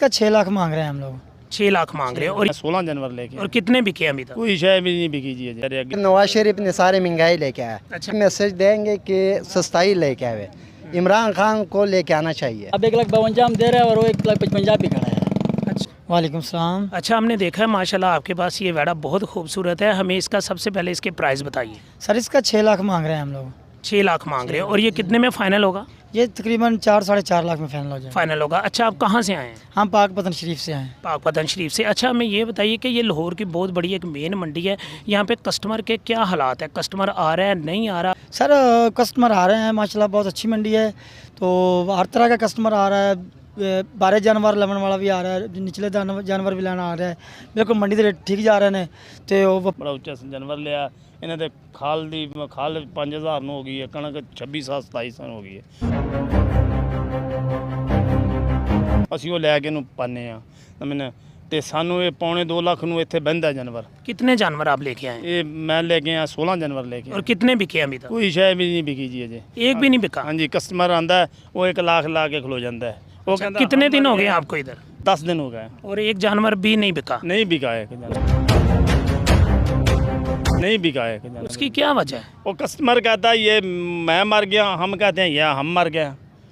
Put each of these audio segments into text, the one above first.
का 6 लाख मांग रहे हैं हम लोग। 6 लाख मांग रहे हैं और 16 जनवरी लेके और कितने बिके अभी तक? कोई शय भी नहीं बिकी जी अजय। नवाज शरीफ ने सारे महंगाई लेके आया। अच्छा। मैसेज देंगे कि सस्ताई लेके आवे। इमरान खान को लेके आना चाहिए। अब 1,52,000 हम दे रहे हैं और वो 1,55,000 भी खड़ा है। वालेकुम सलाम। अच्छा, हमने देखा है माशाल्लाह आपके पास ये वेड़ा बहुत खूबसूरत है। हमें इसका सबसे पहले इसके प्राइस बताइए। सर इसका 6 लाख मांग रहे हैं हम लोग। 6 लाख मांग रहे हैं और ये कितने में फाइनल होगा? ये तकरीबन 4 साढ़े 4 लाख में फाइनल हो जाए। फाइनल होगा। अच्छा, आप कहाँ से आए हैं? हम पाक पतन शरीफ से आए हैं। पाकपतन शरीफ से। अच्छा, हमें ये बताइए कि ये लाहौर की बहुत बड़ी एक मेन मंडी है, यहाँ पे कस्टमर के क्या हालात है? कस्टमर आ रहा है, नहीं आ रहा? सर कस्टमर आ रहे हैं माशाल्लाह, बहुत अच्छी मंडी है। तो हर तरह का कस्टमर आ रहा है। 12 जानवर लवन वाला भी आ रहा है, निचले जानवर भी लेना आ रहा है। बिल्कुल मंडी के रेट ठीक जा रहे हैं। तो बड़ा उच्चा जानवर लिया ਇਹਨਾਂ ਦੇ ਖਾਲ 5000 ਨੂੰ ਹੋ ਗਈ ਹੈ, ਕਣਕ 2600-2700 ਹੋ ਗਈ ਹੈ। ਅਸੀਂ ਉਹ ਲੈ ਕੇ ਇਹਨੂੰ ਪਾਉਂਦੇ ਆ ਮੈਨੇ ਤੇ ਸਾਨੂੰ ਇਹ ਪੌਣੇ 2 ਲੱਖ ਨੂੰ ਇੱਥੇ ਬੰਦਾ ਜਾਨਵਰ। कितने जानवर आप लेके आए? ਇਹ ਮੈਂ ਲੈ ਕੇ ਆ 16 जानवर ਲੈ ਕੇ। और कितने बिके अभी तक? ਕੋਈ ਸ਼ੈ ਵੀ ਨਹੀਂ ਵਿਕੀ ਜੀ ਅਜੇ। एक भी नहीं बिका? ਹਾਂਜੀ, ਕਸਟਮਰ ਆਂਦਾ ਉਹ 1 ਲੱਖ ਲਾ ਕੇ ਖਲੋ ਜਾਂਦਾ ਹੈ। ਉਹ अच्छा, कितने दिन हो गए आपको इधर? 10 दिन हो गए और एक जानवर भी नहीं बिका? नहीं बिका है नहीं बिका है। उसकी क्या वजह है? वो कस्टमर कहता है ये मैं मर गया, हम कहते हैं ये हम मर गया,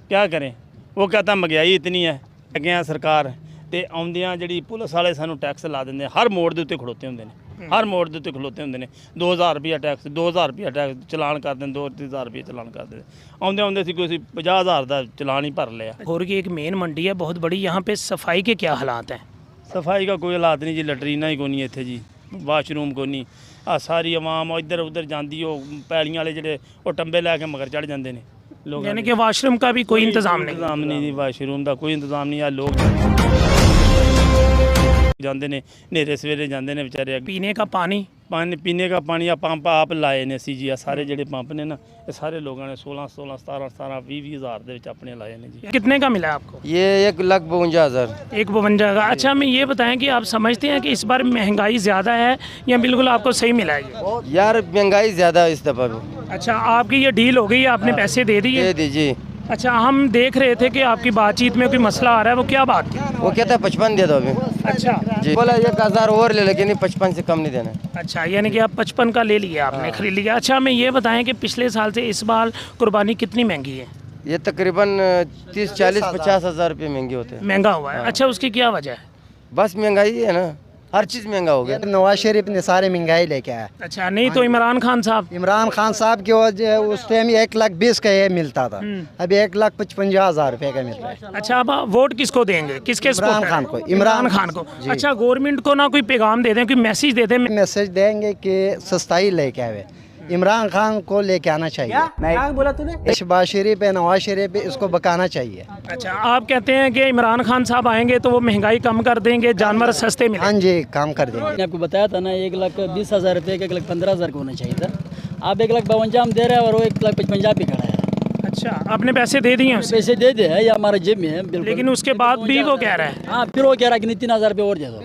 क्या करें? वो कहता महंगाई इतनी है। अगे सरकार ਤੇ ਆਉਂਦਿਆਂ ਜਿਹੜੀ ਪੁਲਿਸ ਵਾਲੇ ਸਾਨੂੰ ਟੈਕਸ ਲਾ ਦਿੰਦੇ, ਹਰ ਮੋੜ ਦੇ ਉੱਤੇ ਖਲੋਤੇ ਹੁੰਦੇ ਨੇ, ਹਰ ਮੋੜ ਦੇ ਉੱਤੇ ਖਲੋਤੇ ਹੁੰਦੇ ਨੇ। 2000 ਰੁਪਿਆ ਟੈਕਸ, 2000 ਰੁਪਿਆ ਟੈਕਸ ਚਲਾਨ ਕਰ ਦਿੰਦੇ, 2000 ਰੁਪਏ ਚਲਾਨ ਕਰ ਦਿੰਦੇ। ਆਉਂਦੇ ਸੀ ਕੋਈ 50,000 ਦਾ ਚਲਾਨ ਹੀ ਭਰ ਲਿਆ। और की एक मेन मंडी है बहुत बड़ी, यहाँ पे सफाई के क्या हालात हैं? सफाई का कोई हालात नहीं जी, लटरीना ही कोई नहीं इत्थे जी, वाशरूम कोई नहीं। आ सारी आवाम इधर उधर जाती, पैलियां वाले ਜਿਹੜੇ ਉਹ ਟੰਬੇ ਲੈ ਕੇ ਮਗਰ ਚੜ ਜਾਂਦੇ ਨੇ ਲੋਕ। यानी कि वाशरूम का भी कोई इंतजाम नहीं? इंतजाम नहीं जी, वाशरूम का कोई इंतजाम नहीं है। लोग जाते ने नेरे सवेरे जाते ने बेचारे। पीने का पानी पीने का पानी पंप आप लाए ने सी जी, सारे ਜਿਹੜੇ पंप ने ना, ये सारे लोगों ने 16 17 20 हज़ार ਦੇ ਵਿੱਚ ਆਪਣੇ ਲਾਏ ਨੇ जी। कितने का मिला आपको? ये 1,52,000। 1,52 का। अच्छा, हमें ये बताएं कि आप समझते हैं कि इस बार महंगाई ज़्यादा है या बिल्कुल आपको सही मिला है? यार महंगाई ज़्यादा है इस दफ़ा। अच्छा, आपकी ये डील हो गई, आपने पैसे दे दिए? दे दीजिए। अच्छा, हम देख रहे थे कि आपकी बातचीत में कोई मसला आ रहा है, वो क्या बात थी? वो कहता है 55 दे दो अभी। अच्छा जी, बोला 1,000 और ले, लेकिन 55 से कम नहीं देना। अच्छा, यानी कि आप 55 का ले लिया आपने, खरीद लिया। अच्छा, हमें ये बताएं कि पिछले साल से इस बार कुर्बानी कितनी महंगी है? ये तकरीबन 30 40 50 हज़ार रुपये महंगे होते हैं। महंगा हुआ है। अच्छा, उसकी क्या वजह है? बस महंगाई है ना, हर चीज़ महंगा हो गया। नवाज शरीफ ने सारे महंगाई लेके आया। अच्छा, नहीं तो इमरान खान साहब? इमरान खान साहब की वजह उस टाइम 1,20,000 का ये मिलता था, अभी 1,55,000 रुपये का मिल रहा है। अच्छा, अब वोट किसको देंगे? किसके इमरान सपोर्टर खान हैं? को। इमरान खान को। अच्छा, गवर्नमेंट को ना कोई पैगाम दे दें, कोई मैसेज दे दें? मैसेज देंगे कि सस्ताई लेके आवे। इमरान खान को लेके आना चाहिए। क्या बोला तूने? शहबाज शरीफ है, नवाज शरीफ है, इसको बकाना चाहिए। अच्छा, आप कहते हैं कि इमरान खान साहब आएंगे तो वो महंगाई कम कर देंगे, जानवर सस्ते मिलेंगे? हाँ जी, काम कर देंगे। मैंने आपको बताया था ना 1,20,000 रुपये का 1,15,000 का होना चाहिए था। आप 1,52,000 हम दे रहे हैं और वो 1,55,000 भी खड़ा है। अच्छा, आपने पैसे दे दिए उसे? पैसे दे दे है या हमारे जेब में है बिल्कुल। लेकिन उसके बाद भी वो कह रहा है? हाँ, फिर वो कह रहा है कि 3,000 रुपये और दे दो,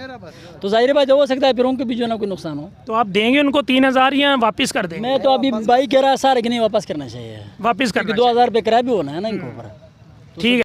तो जाहिर बात हो सकता है फिर उनको भी जो ना कोई नुकसान हो। तो आप देंगे उनको 3,000 या वापस कर देंगे? मैं तो अभी भाई कह रहा है सारे कि नहीं वापस करना चाहिए, वापस कर 2,000 रुपये किराया भी होना है ना इनको ऊपर। ठीक है।